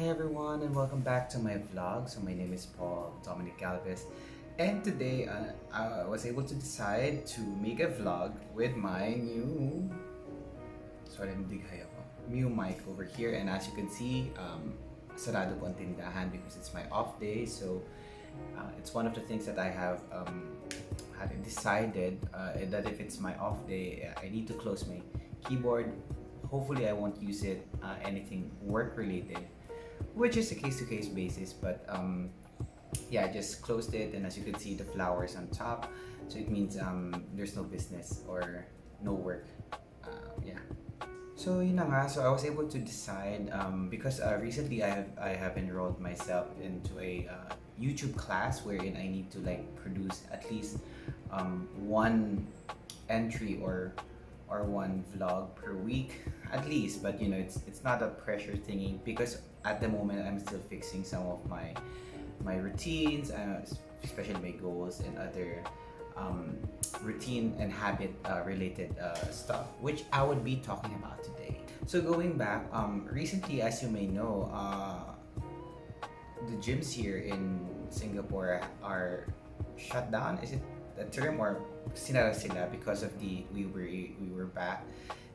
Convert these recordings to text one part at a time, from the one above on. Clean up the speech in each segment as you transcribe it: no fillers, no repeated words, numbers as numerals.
Hi everyone and welcome back to my vlog. So my name is Paul Dominic Galvez and today I was able to decide to make a vlog with my new mic over here, and as you can see, sarado po ang tindahan because it's my off day. So it's one of the things that I have had decided that if it's my off day, I need to close my keyboard. Hopefully I won't use it anything work related, which is a case-to-case basis, but yeah, I just closed it, and as you can see, the flowers on top, so it means there's no business or no work. Yeah, so yun na nga. So I was able to decide because recently I have enrolled myself into a YouTube class wherein I need to like produce at least one entry or one vlog per week at least. But you know, it's not a pressure thingy because at the moment I'm still fixing some of my routines, especially my goals and other routine and habit related stuff, which I would be talking about today. So going back, recently, as you may know, the gyms here in Singapore are shut down. Is it the term, or sinara sila because of the we were back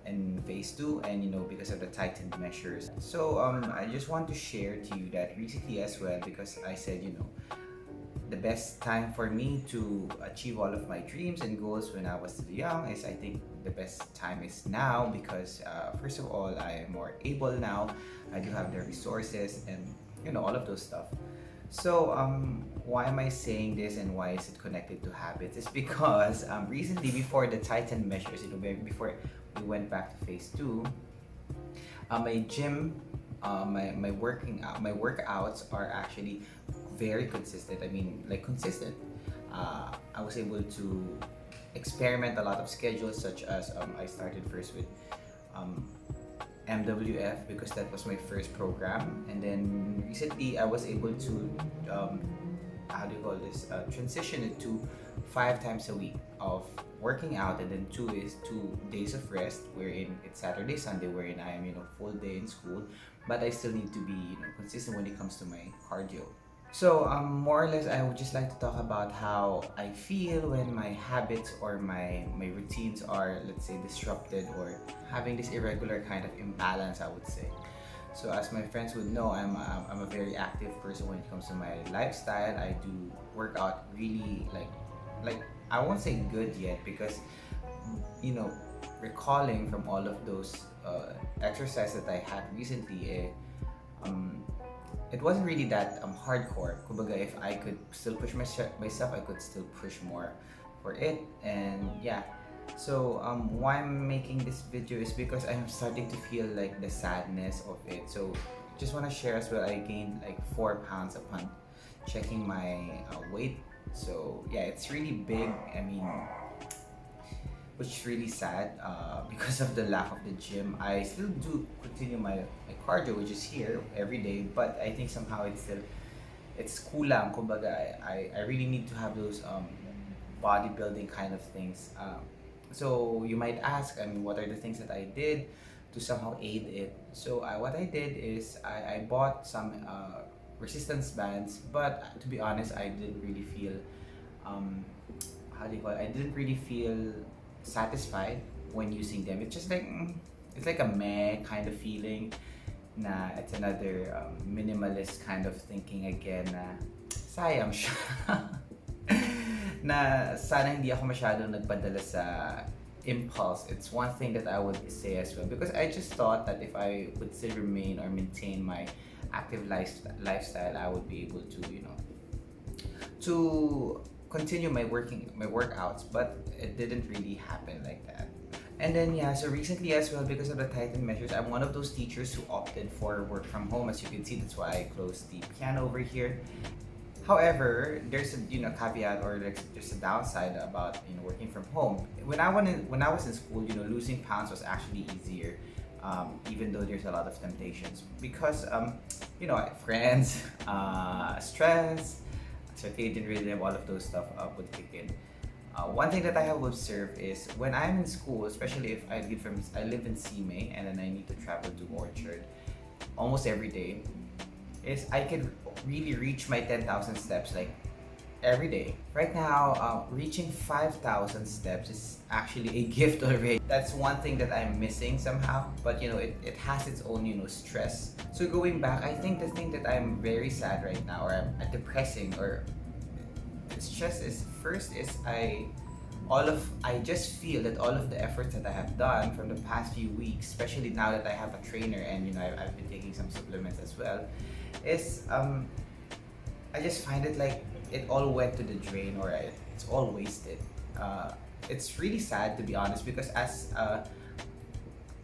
in phase 2, and you know, because of the tightened measures. So I just want to share to you that recently as well, because I said, you know, the best time for me to achieve all of my dreams and goals when I was still young is, I think the best time is now, because first of all, I am more able now. I do have the resources and you know, all of those stuff. So why am I saying this and why is it connected to habits? It's because recently, before the tightened measures, you know, before we went back to phase 2, my gym, my workouts are actually very consistent. I mean, like consistent. I was able to experiment a lot of schedules, such as I started first with MWF because that was my first program, and then recently I was able to how do you call this, transition it to 5 times a week of working out, and then 2 days of rest, wherein it's Saturday, Sunday, wherein I am, you know, full day in school, but I still need to be, you know, consistent when it comes to my cardio. So more or less, I would just like to talk about how I feel when my habits or my routines are, let's say, disrupted or having this irregular kind of imbalance, I would say. So as my friends would know, I'm a very active person when it comes to my lifestyle. I do work out really like I won't say good yet, because you know, recalling from all of those exercises that I had recently, it wasn't really that hardcore. Kumbaga, if I could still push myself, I could still push more for it. And yeah, so why I'm making this video is because I'm starting to feel like the sadness of it. So just want to share as well, I gained like 4 pounds upon checking my weight. So yeah, it's really big. I mean, which is really sad because of the lack of the gym. I still do continue my cardio, which is here every day, but I think somehow it's kulang. Kumbaga, I really need to have those bodybuilding kind of things. So you might ask, I mean, what are the things that I did to somehow aid it? So what I did is I bought some resistance bands, but to be honest, I didn't really feel how do you call it? I didn't really feel satisfied when using them. It's just like it's like a meh kind of feeling. Na it's another minimalist kind of thinking again. Na sayang siya. Na sana hindi ako masyadong nagpadala sa impulse. It's one thing that I would say as well, because I just thought that if I would still remain or maintain my active lifestyle, I would be able to, you know, to continue my workouts, but it didn't really happen like that. And then yeah, so recently as well, because of the tightened measures, I'm one of those teachers who opted for work from home. As you can see, that's why I closed the piano over here. However, there's a, you know, caveat, or there's a downside about, you know, working from home. When I was in school, you know, losing pounds was actually easier, even though there's a lot of temptations because you know, friends, stress. So they didn't really have all of those stuff would kick in. One thing that I have observed is when I'm in school, especially if I live in CMA and then I need to travel to Orchard almost every day, is I could really reach my 10,000 steps like every day. Right now, reaching 5,000 steps is actually a gift already. That's one thing that I'm missing somehow, but it has its own, stress. So going back, I think the thing that I'm very sad right now, or I'm depressing, or it's just is first is I just feel that all of the efforts that I have done from the past few weeks, especially now that I have a trainer and I've been taking some supplements as well, is I just find it like it all went to the drain, or it's all wasted. It's really sad, to be honest, because as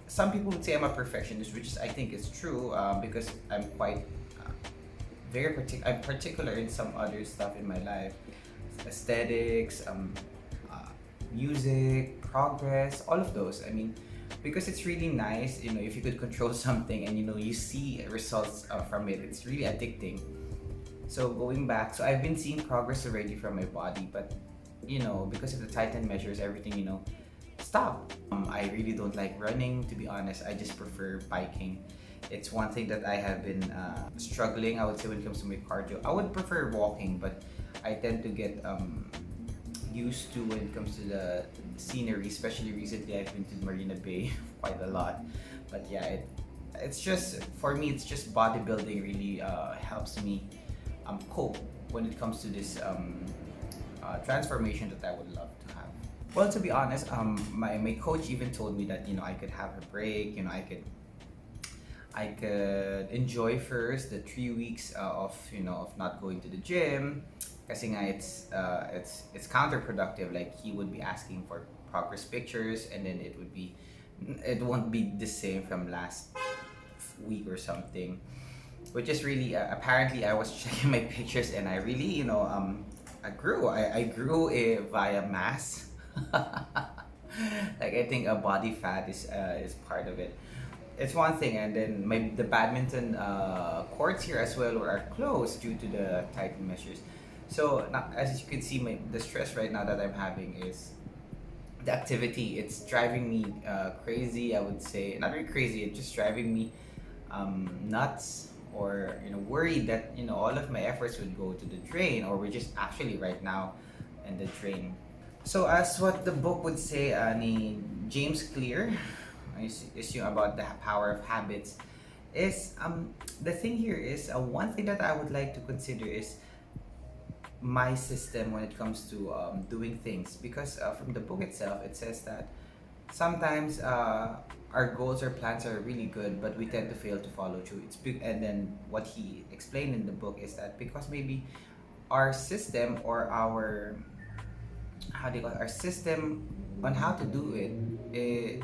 some people would say I'm a perfectionist, which is I think is true, because I'm quite I'm particular in some other stuff in my life, aesthetics, music, progress, all of those. I mean, because it's really nice, if you could control something and you see results from it, it's really addicting. So going back, so I've been seeing progress already from my body, but because of the Titan measures, everything stop. I really don't like running, to be honest. I just prefer biking. It's one thing that I have been struggling, I would say, when it comes to my cardio. I would prefer walking, but I tend to get used to when it comes to the scenery, especially recently I've been to Marina Bay quite a lot. But yeah, it's just, for me, it's just bodybuilding really helps me cope when it comes to this transformation that I would love to have. Well, to be honest, my coach even told me that I could have a break. I could enjoy first the 3 weeks of not going to the gym, kasi nga it's counterproductive. Like, he would be asking for progress pictures, and then it won't be the same from last week or something, which is really apparently I was checking my pictures and I really I grew via mass. Like, I think a body fat is part of it. It's one thing, and then the badminton courts here as well are closed due to the Titan measures. So now, as you can see, the stress right now that I'm having is the activity. It's driving me crazy, I would say. Not really crazy, it's just driving me nuts, or worried that all of my efforts would go to the drain, or we're just actually right now in the drain. So as what the book would say, ni James Clear, is yung about the power of habits, is the thing here is one thing that I would like to consider is my system when it comes to doing things, because from the book itself it says that sometimes our goals or plans are really good, but we tend to fail to follow through. And then what he explained in the book is that because maybe our system, or our how do you call it, our system on how to do it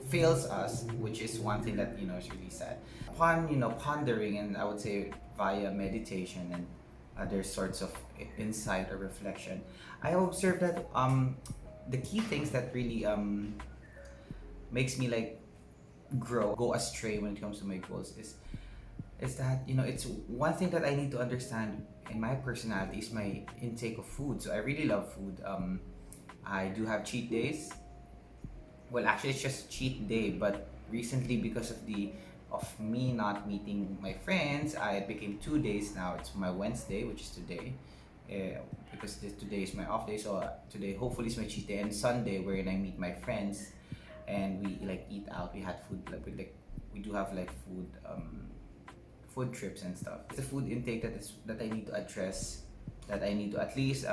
fails us, which is one thing that is really sad. Upon pondering, and I would say via meditation and other sorts of insight or reflection, I observed that the key things that really makes me like go astray when it comes to my goals is that it's one thing that I need to understand in my personality is my intake of food. So I really love food. I do have cheat days. Well, actually, it's just cheat day, but recently, because of me not meeting my friends, it became 2 days now. It's my Wednesday, which is today, because today is my off day. So today, hopefully, is my cheat day, and Sunday, wherein I meet my friends, and we like eat out. We had food, we do have like food trips and stuff. It's the food intake that I need to address. That I need to at least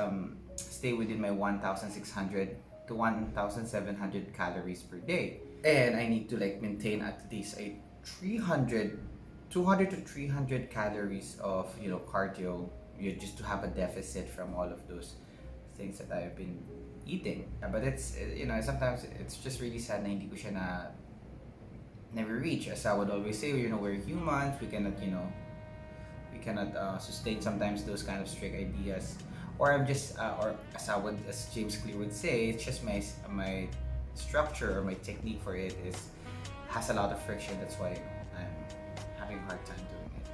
stay within my 1,600 to 1,700 calories per day, and I need to like maintain at least a 200 to 300 calories of cardio, just to have a deficit from all of those things that I've been eating. But it's sometimes it's just really sad na hindi ko siya never reach. As I would always say, we're humans. We cannot sustain sometimes those kind of strict ideas. Or I'm just or as James Clear would say, it's just my structure or my technique for it has a lot of friction. That's why I'm having a hard time doing it.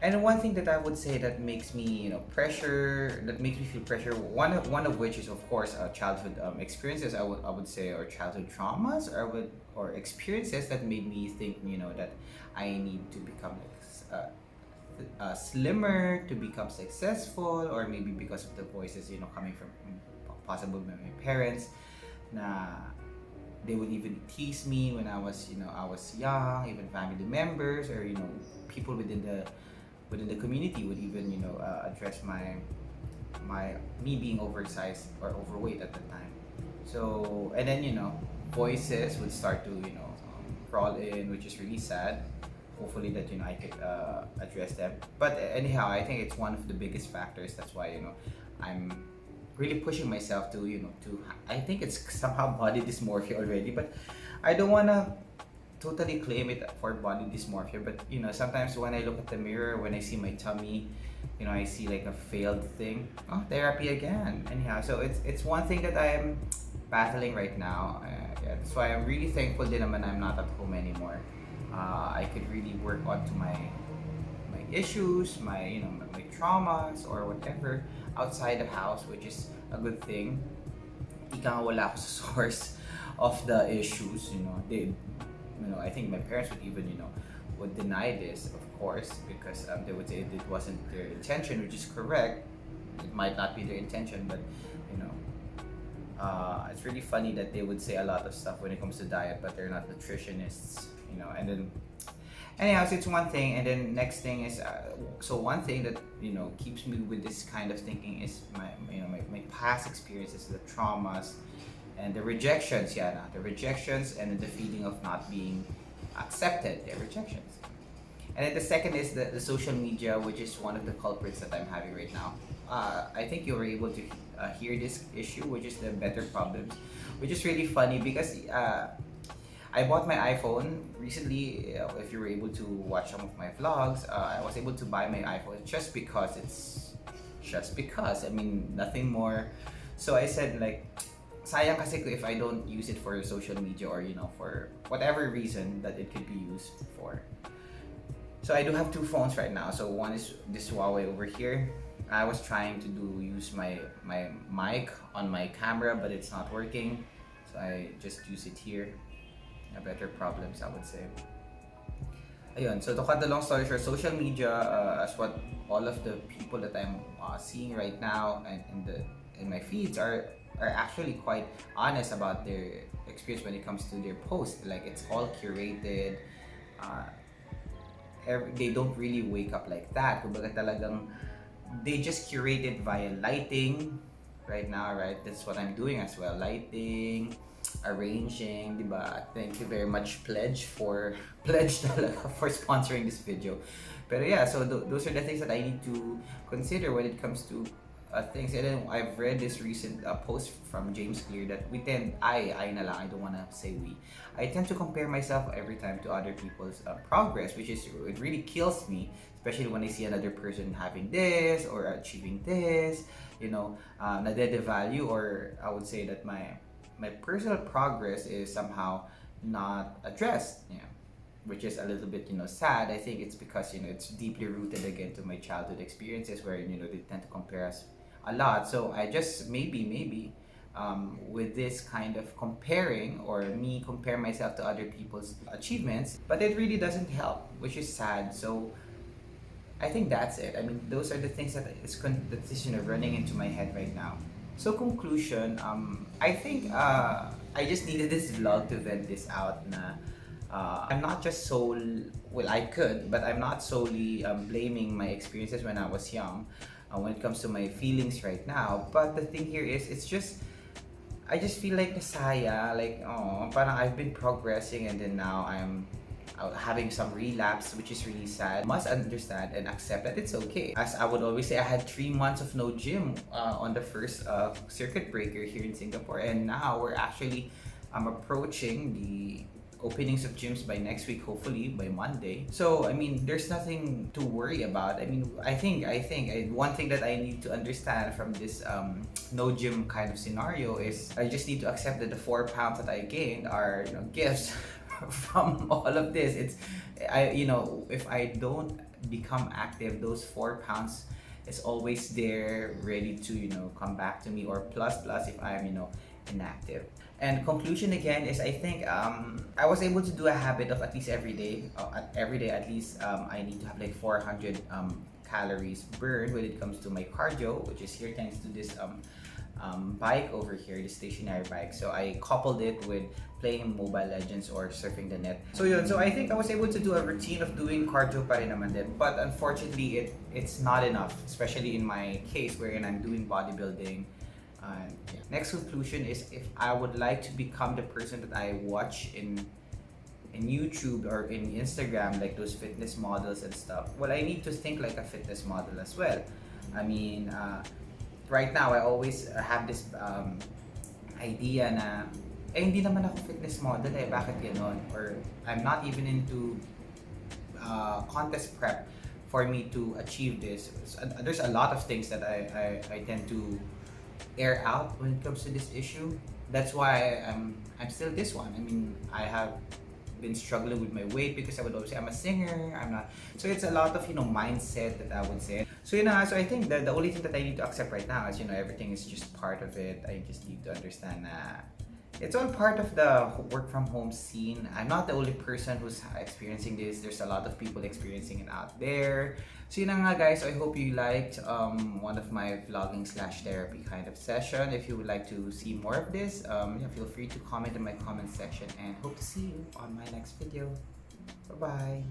And one thing that I would say that makes me feel pressure, one of which is of course childhood experiences, I would say, or childhood traumas, or experiences that made me think that I need to become slimmer to become successful, or maybe because of the voices, coming from possible my parents, na they would even tease me when I was young. Even family members, or people within the community would even address my me being oversized or overweight at the time. So, and then voices would start to crawl in, which is really sad. Hopefully that I could address them. But anyhow, I think it's one of the biggest factors. That's why I'm really pushing myself to I think it's somehow body dysmorphia already, but I don't wanna totally claim it for body dysmorphia. But sometimes when I look at the mirror, when I see my tummy, I see like a failed thing. Oh, therapy again. Anyhow, so it's one thing that I am battling right now. Yeah, that's why I'm really thankful din naman I'm not at home anymore. I could really work onto my issues, my traumas or whatever outside the house, which is a good thing. Ika nga wala ako sa source of the issues. I think my parents would even would deny this, of course, because they would say it wasn't their intention, which is correct. It might not be their intention, but it's really funny that they would say a lot of stuff when it comes to diet, but they're not nutritionists. And then anyhow, so it's one thing, and then next thing is so one thing that keeps me with this kind of thinking is my past experiences, the traumas and the rejections. The rejections, and then the feeling of not being accepted, the rejections. And then the second is the social media, which is one of the culprits that I'm having right now. I think you were able to hear this issue, which is the better problems, which is really funny because I bought my iPhone recently. If you were able to watch some of my vlogs, I was able to buy my iPhone just because I mean, nothing more. So I said like, sayang kasi ko if I don't use it for social media, or for whatever reason that it could be used for. So I do have two phones right now. So one is this Huawei over here. I was trying to use my mic on my camera, but it's not working. So I just use it here. Better problems, I would say. Ayun, so to cut the long story short, social media, as what all of the people that I'm seeing right now and in my feeds are actually quite honest about their experience when it comes to their posts. Like, it's all curated. They don't really wake up like that. Kumbaga talagang they just curated via lighting right now, right? That's what I'm doing as well. Lighting, arranging, diba? Thank you very much, Pledge talaga for sponsoring this video. But yeah, so those are the things that I need to consider when it comes to things. And then I've read this recent post from James Clear that I don't want to say we. I tend to compare myself every time to other people's progress, which is, it really kills me, especially when I see another person having this or achieving this, nade-devalue, or I would say that my personal progress is somehow not addressed, which is a little bit sad. I think it's because it's deeply rooted again to my childhood experiences where they tend to compare us a lot. So I just maybe with this kind of comparing, or me compare myself to other people's achievements, but it really doesn't help, which is sad. So I think that's it. I mean, those are the things that is running into my head right now. So conclusion, I think I just needed this vlog to vent this out. I'm not just I could, but I'm not solely blaming my experiences when I was young when it comes to my feelings right now. But the thing here is, I just feel like nasaya, like, parang I've been progressing and then now I'm having some relapse, which is really sad. Must understand and accept that it's okay. As I would always say, I had 3 months of no gym on the first circuit breaker here in Singapore, and now I'm approaching the openings of gyms by next week, hopefully by Monday. So I mean, there's nothing to worry about. I mean, I think one thing that I need to understand from this no gym kind of scenario is I just need to accept that the 4 pounds that I gained are gifts from all of this. If I don't become active, those 4 pounds is always there, ready to come back to me, or plus if I'm inactive. And conclusion again is I think I was able to do a habit of at least every day at least I need to have like 400 calories burned when it comes to my cardio, which is here thanks to this bike over here, the stationary bike. So I coupled it with playing Mobile Legends or surfing the net. So yun, so I think I was able to do a routine of doing cardio pa rin naman din. But unfortunately, it's not enough, especially in my case wherein I'm doing bodybuilding. Yeah. Next conclusion is if I would like to become the person that I watch in YouTube or in Instagram, like those fitness models and stuff, well, I need to think like a fitness model as well. I mean, right now, I always have this idea na, hindi naman ako fitness model eh, bakit ganon? Or I'm not even into contest prep for me to achieve this. There's a lot of things that I tend to air out when it comes to this issue. That's why I'm still this one. I mean, I have been struggling with my weight because I would always say I'm a singer, I'm not. So it's a lot of mindset that I would say. So so I think that the only thing that I need to accept right now is everything is just part of it. I just need to understand that it's all part of the work from home scene. I'm not the only person who's experiencing this. There's a lot of people experiencing it out there. So yun na nga guys, I hope you liked one of my vlogging / therapy kind of session. If you would like to see more of this, yeah, feel free to comment in my comment section and hope to see you on my next video. Bye-bye.